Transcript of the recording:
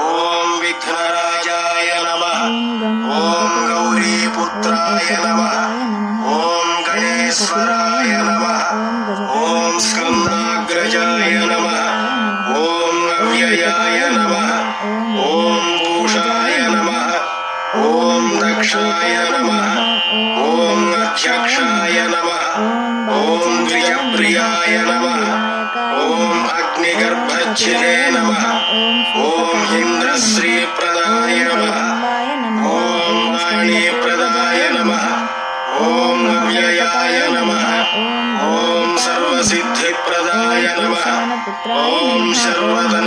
ఓం విఘ్నరాజాయ నమః. ఓం గౌరీపుత్రాయ నమః. ఓం గణేశ్వరాయ నమః. ఓం స్కందాగ్రజాయ నమః. ఓం అవ్యయాయ నమః. ఓం పూషాయ నమః. ఓం దక్షాయ నమః. ఓం అధ్యక్షాయ నమః. ఓం ద్విజప్రియాయ నమః. ఓం అగ్నిగర్భచ్చిదే నమః. ఓం ఇంద్రశ్రీప్రదాయ నమః. ఓం వాణీప్రదాయ నమః. ఓం అవ్యయాయ నమః. ఓం సర్వసిద్ధిప్రదాయ నమః. ఓం శర్వధన్వాయ